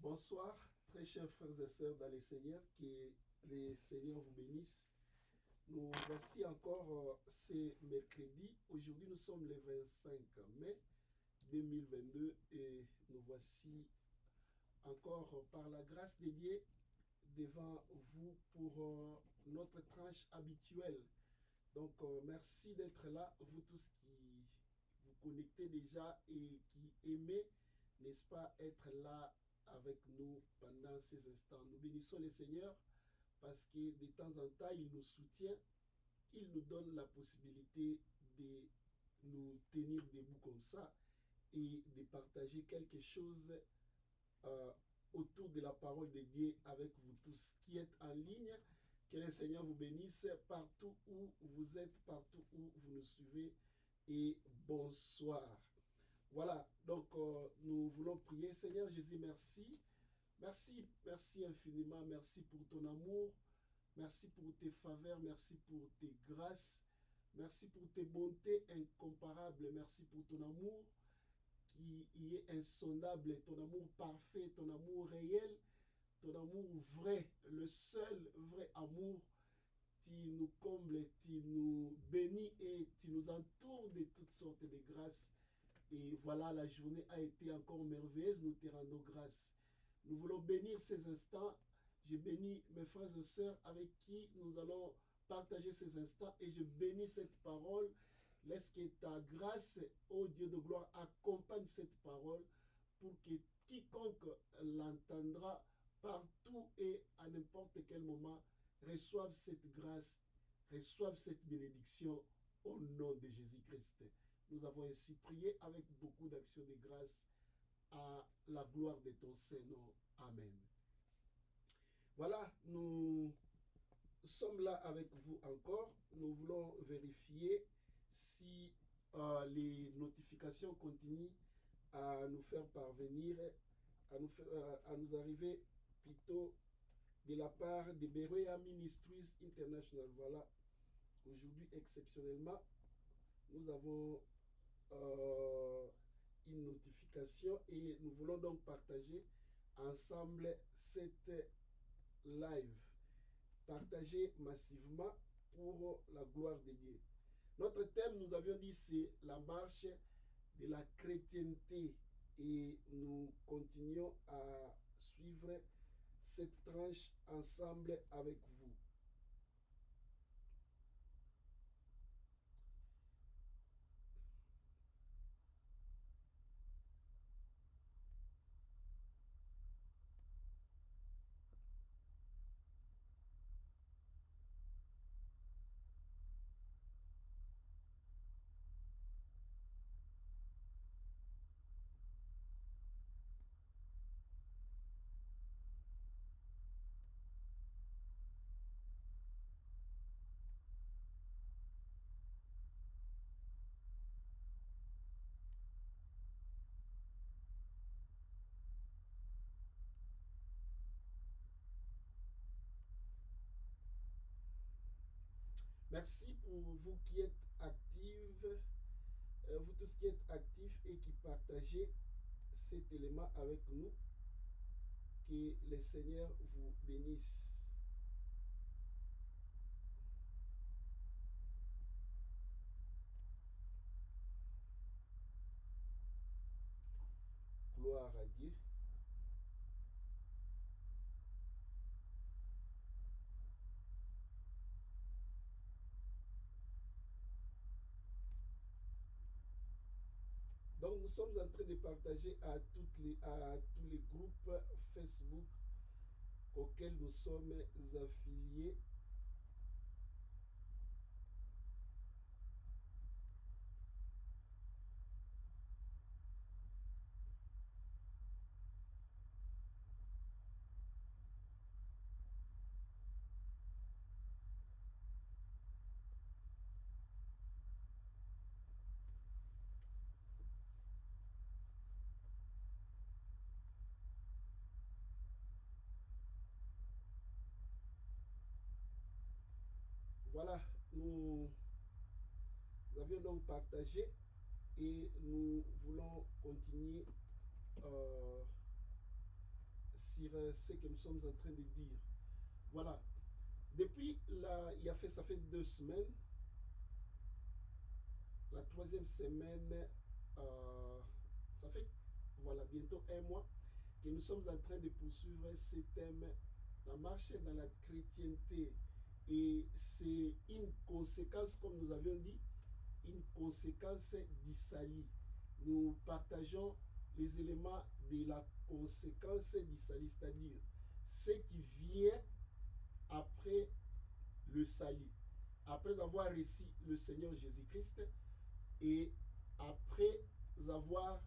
Bonsoir, très chers frères et sœurs dans les Seigneurs, que les Seigneurs vous bénissent. Nous voici encore ce mercredi. Aujourd'hui, nous sommes le 25 mai 2022 et nous voici encore par la grâce de Dieu devant vous pour notre tranche habituelle. Donc, merci d'être là, vous tous qui vous connectez déjà et qui aimez, n'est-ce pas, être là avec nous pendant ces instants. Nous bénissons le Seigneur parce que de temps en temps, il nous soutient, il nous donne la possibilité de nous tenir debout comme ça et de partager quelque chose euh, autour de la parole de Dieu avec vous tous qui êtes en ligne. Que le Seigneur vous bénisse partout où vous êtes, partout où vous nous suivez. Et bonsoir. Voilà, donc nous voulons prier. Seigneur Jésus, merci. Merci, merci infiniment. Merci pour ton amour. Merci pour tes faveurs. Merci pour tes grâces. Merci pour tes bontés incomparables. Merci pour ton amour qui est insondable, ton amour parfait, ton amour réel, ton amour vrai, le seul vrai amour. Tu nous combles, tu nous bénis et tu nous entoures de toutes sortes de grâces. Et voilà, la journée a été encore merveilleuse, nous te rendons grâce. Nous voulons bénir ces instants. Je bénis mes frères et sœurs avec qui nous allons partager ces instants et je bénis cette parole. Laisse que ta grâce, ô Dieu de gloire, accompagne cette parole pour que quiconque l'entendra partout et à n'importe quel moment reçoive cette grâce, reçoive cette bénédiction au nom de Jésus-Christ. Nous avons ainsi prié avec beaucoup d'actions de grâce à la gloire de ton Saint-Nom. Amen. Voilà, nous sommes là avec vous encore. Nous voulons vérifier si les notifications continuent à nous faire parvenir, à nous arriver plutôt de la part de Berea Ministries International. Voilà, aujourd'hui exceptionnellement, nous avons une notification et nous voulons donc partager ensemble cette live. Partager massivement pour la gloire de Dieu. Notre thème, nous avions dit, c'est la marche de la chrétienté et nous continuons à suivre cette tranche ensemble avec vous. Merci pour vous qui êtes actifs, vous tous qui êtes actifs et qui partagez cet élément avec nous. Que le Seigneur vous bénisse. Gloire à Dieu. Donc nous sommes en train de partager à tous les groupes Facebook auxquels nous sommes affiliés. Voilà, nous avions donc partagé et nous voulons continuer sur ce que nous sommes en train de dire. Voilà. Depuis là, ça fait 2 semaines. La 3e semaine, ça fait voilà, bientôt 1 mois que nous sommes en train de poursuivre ce thème, la marche dans la chrétienté. Et c'est une conséquence, comme nous avions dit, une conséquence d'Issaïe. Nous partageons les éléments de la conséquence d'Issaïe, c'est-à-dire ce qui vient après le salut. Après avoir reçu le Seigneur Jésus-Christ et après avoir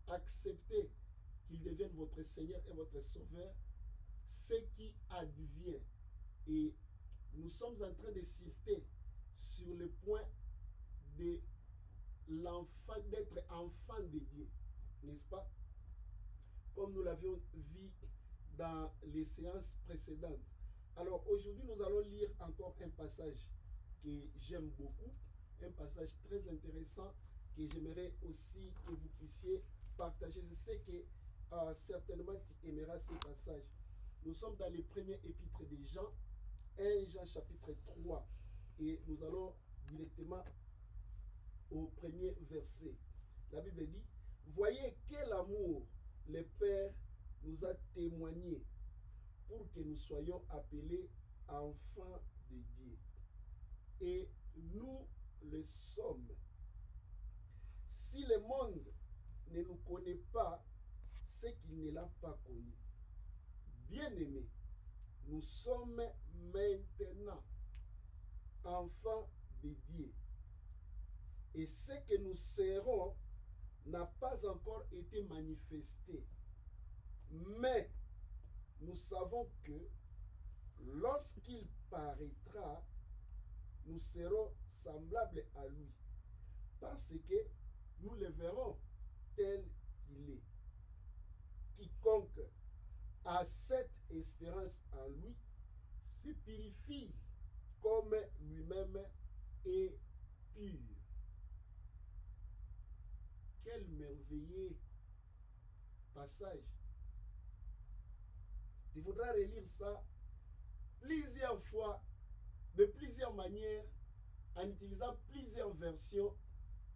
accepté qu'il devienne votre Seigneur et votre Sauveur, ce qui advient. Et nous sommes en train d'insister sur le point de d'être enfant de Dieu, n'est-ce pas? Comme nous l'avions vu dans les séances précédentes. Alors aujourd'hui, nous allons lire encore un passage que j'aime beaucoup, un passage très intéressant que j'aimerais aussi que vous puissiez partager. Je sais que certainement tu aimeras ce passage. Nous sommes dans les premiers épîtres de Jean, 1 Jean chapitre 3, et nous allons directement au premier verset. La Bible dit: voyez quel amour le Père nous a témoigné pour que nous soyons appelés enfants de Dieu. Et nous le sommes. Si le monde ne nous connaît pas, c'est qu'il ne l'a pas connu. Bien-aimés, nous sommes maintenant enfants de Dieu. Et ce que nous serons n'a pas encore été manifesté. Mais nous savons que lorsqu'il paraîtra, nous serons semblables à lui, parce que nous le verrons tel qu'il est. Quiconque a cette espérance en lui se purifie comme lui-même est pur. Quel merveilleux passage. Il faudra relire ça plusieurs fois, de plusieurs manières, en utilisant plusieurs versions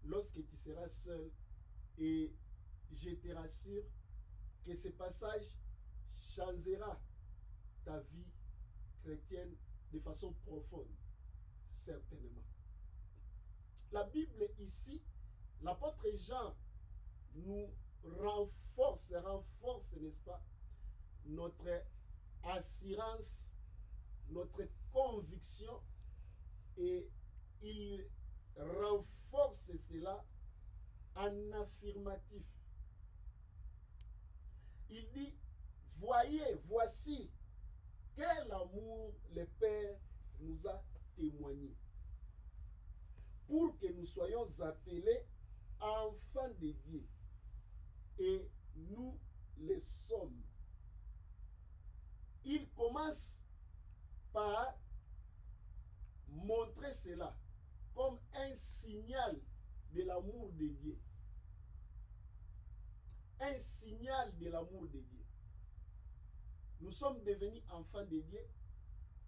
lorsque tu seras seul. Et je te rassure que ce passage changera ta vie chrétienne de façon profonde, certainement. La Bible ici, l'apôtre Jean nous renforce, n'est-ce pas, notre assurance, notre conviction, et il renforce cela en affirmatif. Il dit: voyez, voici quel amour le Père nous a témoigné pour que nous soyons appelés enfants de Dieu. Et nous le sommes. Il commence par montrer cela comme un signal de l'amour de Dieu. Un signal de l'amour de Dieu. Nous sommes devenus enfants de Dieu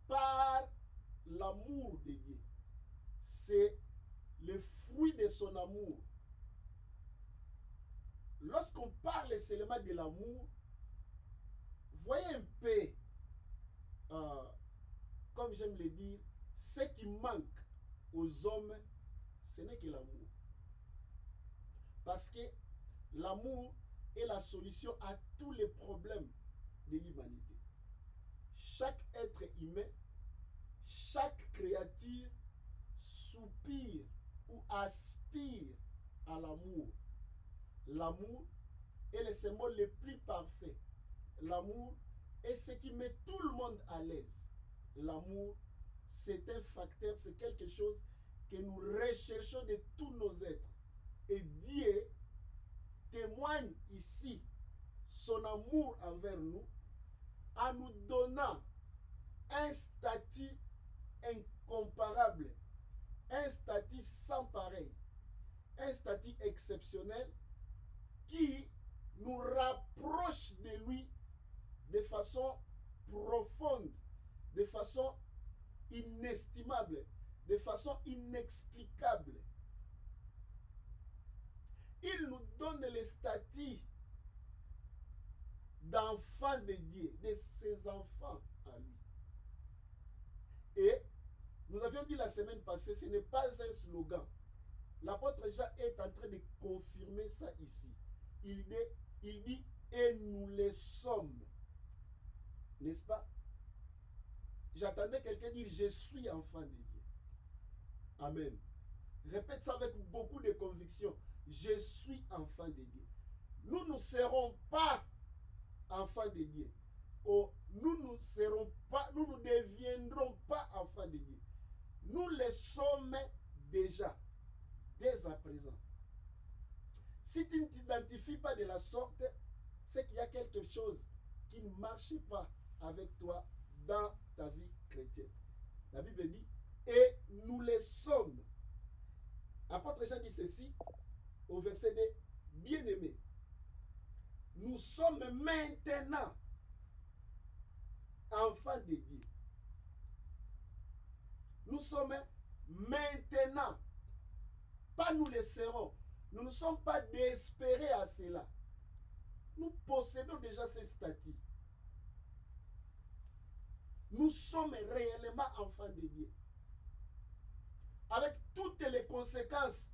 par l'amour de Dieu. C'est le fruit de son amour. Lorsqu'on parle seulement de l'amour, voyez un peu, comme j'aime le dire, ce qui manque aux hommes, ce n'est que l'amour. Parce que l'amour est la solution à tous les problèmes de l'humanité. Chaque être humain, chaque créature soupire ou aspire à l'amour. L'amour est le symbole le plus parfait. L'amour est ce qui met tout le monde à l'aise. L'amour, c'est un facteur, c'est quelque chose que nous recherchons de tous nos êtres. Et Dieu témoigne ici son amour envers nous en nous donnant un statut incomparable, un statut sans pareil, un statut exceptionnel qui nous rapproche de lui façon profonde, de façon inestimable, de façon inexplicable. Il nous donne le statut d'enfant de Dieu, de ses enfants à lui. Et nous avions dit la semaine passée, ce n'est pas un slogan. L'apôtre Jean est en train de confirmer ça ici. Il dit, et nous le sommes. N'est-ce pas? J'attendais quelqu'un dire, je suis enfant de Dieu. Amen. Répète ça avec beaucoup de conviction. Je suis enfant de Dieu. Nous ne serons pas enfants de Dieu. Oh, nous ne deviendrons pas enfants de Dieu. Nous le sommes déjà, dès à présent. Si tu ne t'identifies pas de la sorte, c'est qu'il y a quelque chose qui ne marche pas avec toi dans ta vie chrétienne. La Bible dit, et nous le sommes. Apôtre Jean dit ceci, au verset 2, bien-aimés, nous sommes maintenant enfants de Dieu. Nous sommes maintenant, pas nous le serons. Nous ne sommes pas désespérés à cela. Nous possédons déjà ces statuts. Nous sommes réellement enfants de Dieu. Avec toutes les conséquences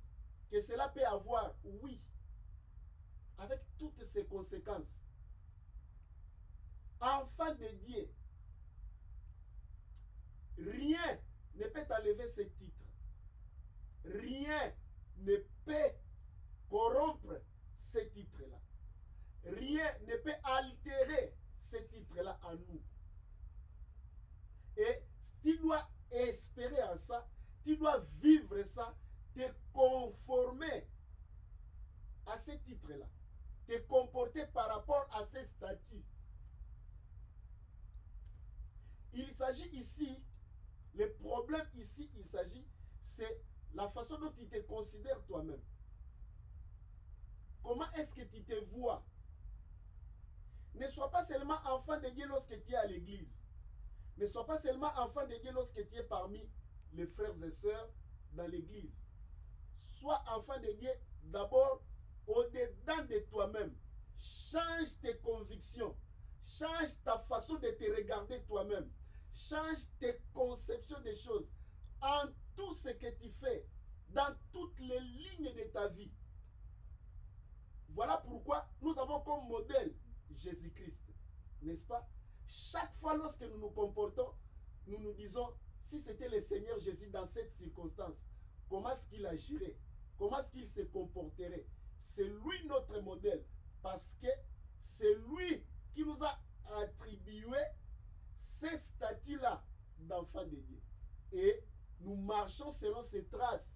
que cela peut avoir, oui. Avec toutes ces conséquences. Enfants de Dieu. Rien ne peut enlever ce titre. Rien ne peut corrompre ce titre-là. Rien ne peut altérer ce titre-là en nous. Et tu dois espérer en ça, tu dois vivre ça, te conformer à ce titre-là, te comporter par rapport à ce statut. Il s'agit ici, le problème ici, c'est la façon dont tu te considères toi-même. Comment est-ce que tu te vois? Ne sois pas seulement enfant de Dieu lorsque tu es à l'église. Ne sois pas seulement enfant de Dieu lorsque tu es parmi les frères et sœurs dans l'église. Sois enfant de Dieu d'abord au-dedans de toi-même. Change tes convictions. Change ta façon de te regarder toi-même. Change tes conceptions des choses. En tout ce que tu fais, dans toutes les lignes de ta vie. Voilà pourquoi nous avons comme modèle Jésus-Christ. N'est-ce pas? Chaque fois lorsque nous nous comportons, nous nous disons, si c'était le Seigneur Jésus dans cette circonstance, comment est-ce qu'il agirait? Comment est-ce qu'il se comporterait? C'est lui notre modèle, parce que c'est lui qui nous a attribué ces statuts-là d'enfants de Dieu. Et nous marchons selon ses traces.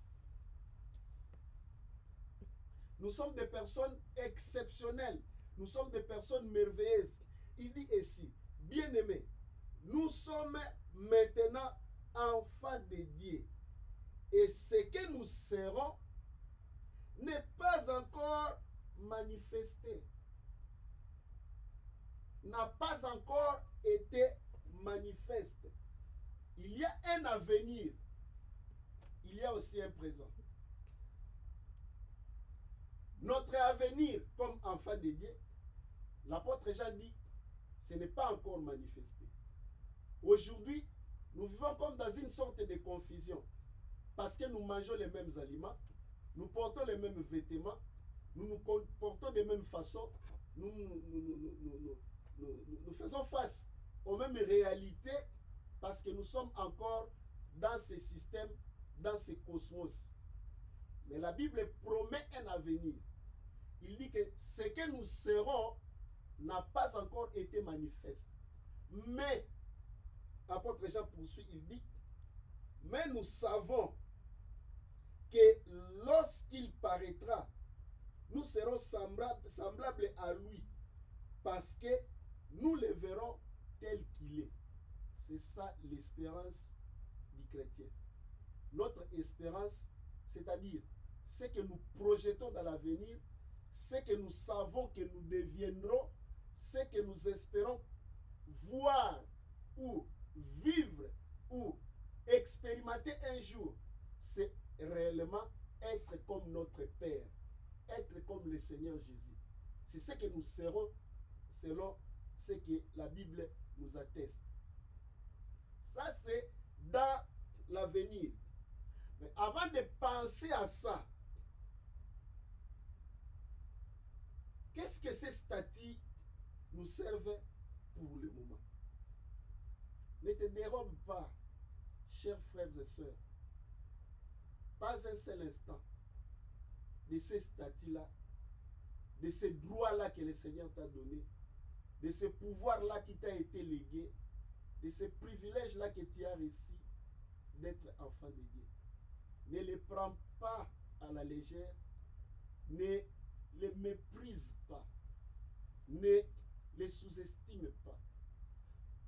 Nous sommes des personnes exceptionnelles. Nous sommes des personnes merveilleuses. Il dit ici, bien-aimés, nous sommes maintenant enfants de Dieu. Et ce que nous serons n'est pas encore manifesté. N'a pas encore été manifeste. Il y a un avenir. Il y a aussi un présent. Notre avenir comme enfant de Dieu, l'apôtre Jean dit, ce n'est pas encore manifesté. Aujourd'hui, nous vivons comme dans une sorte de confusion. Parce que nous mangeons les mêmes aliments, nous portons les mêmes vêtements, nous nous comportons de même façon, nous faisons face aux mêmes réalités parce que nous sommes encore dans ce système, dans ce cosmos. Mais la Bible promet un avenir. Il dit que ce que nous serons n'a pas encore été manifeste. Mais, l'apôtre Jean poursuit, il dit, mais nous savons que lorsqu'il paraîtra, nous serons semblables à lui, parce que nous le verrons tel qu'il est. C'est ça l'espérance du chrétien. Notre espérance, c'est-à-dire ce que nous projetons dans l'avenir, ce que nous savons que nous deviendrons, ce que nous espérons voir ou vivre ou expérimenter un jour, c'est réellement être comme notre Père, être comme le Seigneur Jésus. C'est ce que nous serons selon ce que la Bible nous atteste. Ça, c'est dans l'avenir. Mais avant de penser à ça, qu'est-ce que ces statuts nous servent pour le moment? Ne te dérobe pas, chers frères et sœurs, pas un seul instant de ces statuts-là, de ces droits-là que le Seigneur t'a donné, de ce pouvoir-là qui t'a été légué, de ce privilège-là que tu as reçu d'être enfant de Dieu. Ne les prends pas à la légère, ne les méprise pas, ne les sous-estime pas.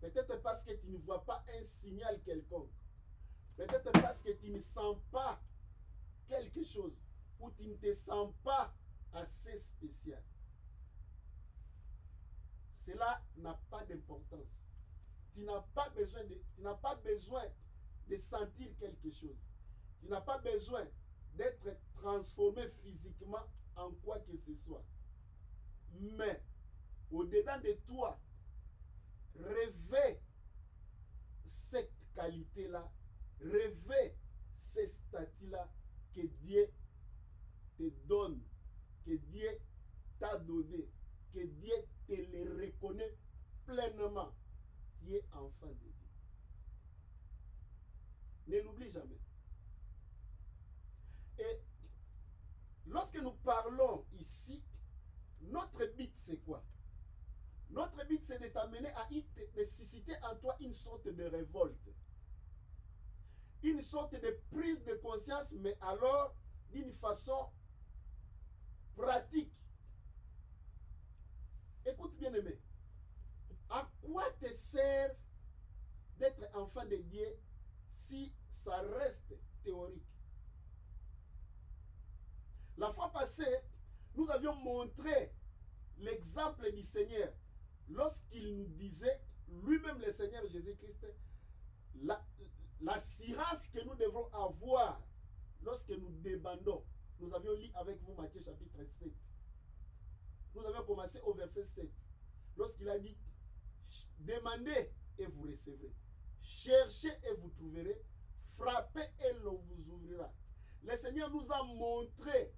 Peut-être parce que tu ne vois pas un signal quelconque, peut-être parce que tu ne sens pas quelque chose, ou tu ne te sens pas assez spécial. Cela n'a pas d'importance. Tu n'as pas besoin de sentir quelque chose. Tu n'as pas besoin d'être transformé physiquement en quoi que ce soit. Mais au-dedans de toi, rêvez cette qualité-là, rêvez ce statut-là que Dieu te donne, que Dieu t'a donné, que Dieu te le reconnaît pleinement. Tu es enfant de Dieu. Ne l'oublie jamais. Et lorsque nous parlons ici, notre but c'est quoi? Notre but c'est de t'amener à de susciter en toi une sorte de révolte. Une sorte de prise de conscience, mais alors d'une façon pratique. Écoute bien aimé, à quoi te sert d'être enfant de Dieu si ça reste théorique? La fois passée, nous avions montré l'exemple du Seigneur lorsqu'il nous disait, lui-même le Seigneur Jésus-Christ, l'assurance que nous devrons avoir lorsque nous débandons. Nous avions lu avec vous Matthieu chapitre 7. Nous avions commencé au verset 7. Lorsqu'il a dit, demandez et vous recevrez. Cherchez et vous trouverez. Frappez et l'on vous ouvrira. Le Seigneur nous a montré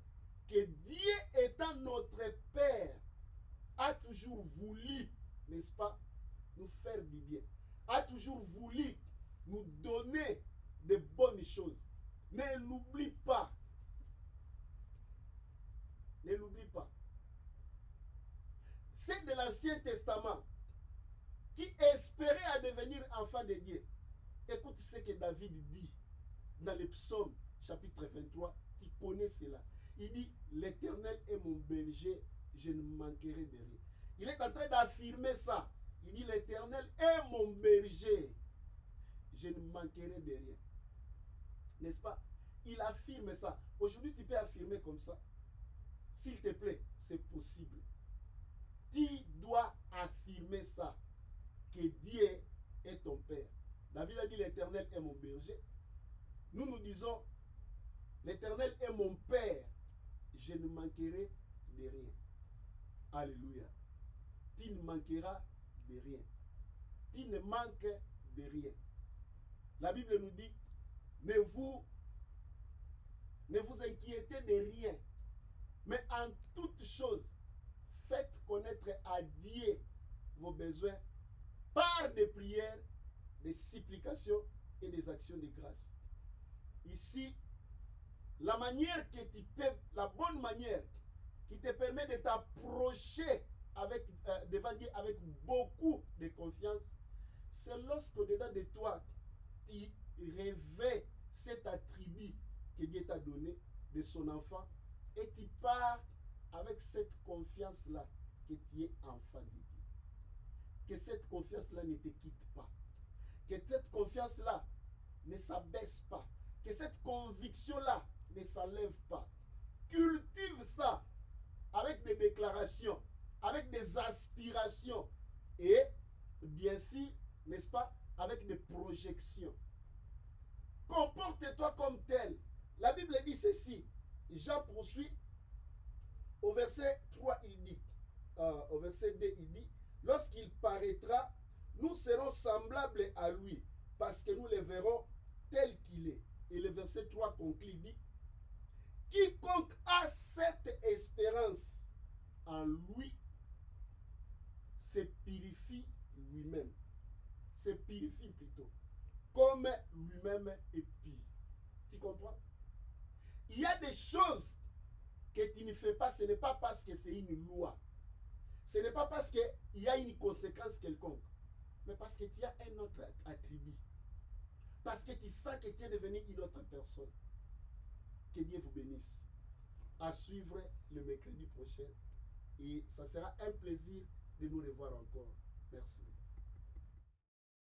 que Dieu étant notre Père, a toujours voulu, n'est-ce pas, nous faire du bien. A toujours voulu nous donner de bonnes choses. Ne l'oublie pas. Ne l'oublie pas. C'est de l'Ancien Testament qui espérait à devenir enfant de Dieu. Écoute ce que David dit dans le psaume chapitre 23. Tu connais cela. Il dit, l'Éternel est mon berger, je ne manquerai de rien. Il est en train d'affirmer ça. Il dit, l'Éternel est mon berger, je ne manquerai de rien. N'est-ce pas? Il affirme ça. Aujourd'hui, tu peux affirmer comme ça. S'il te plaît, c'est possible. Tu dois affirmer ça, que Dieu est ton Père. David a dit, l'Éternel est mon berger. Nous disons, l'Éternel est mon Père, je ne manquerai de rien. Alléluia. Tu ne manqueras de rien. Tu ne manques de rien. La Bible nous dit, ne vous inquiétez de rien, mais en toute chose, faites connaître à Dieu vos besoins par des prières, des supplications et des actions de grâce. Ici, la manière que tu peux, la bonne manière qui te permet de t'approcher devant Dieu avec beaucoup de confiance, c'est lorsqu'au-dedans de toi, tu revêts cet attribut que Dieu t'a donné de son enfant et tu pars avec cette confiance-là que tu es enfant de Dieu. Que cette confiance-là ne te quitte pas. Que cette confiance-là ne s'abaisse pas. Que cette conviction-là ne s'enlève pas. Cultive ça avec des déclarations, avec des aspirations et bien sûr, n'est-ce pas, avec des projections. Comporte-toi comme tel. La Bible dit ceci. Jean poursuit. Au verset 3, il dit, au verset 2, il dit, lorsqu'il paraîtra, nous serons semblables à lui, parce que nous le verrons tel qu'il est. Et le verset 3 conclut, dit, quiconque a cette espérance en lui se purifie lui-même. Se purifie plutôt. Comme lui-même est pur. Tu comprends? Il y a des choses que tu ne fais pas, ce n'est pas parce que c'est une loi. Ce n'est pas parce qu'il y a une conséquence quelconque. Mais parce que tu as un autre attribut. Parce que tu sens que tu es devenu une autre personne. Que Dieu vous bénisse. À suivre le mercredi prochain. Et ça sera un plaisir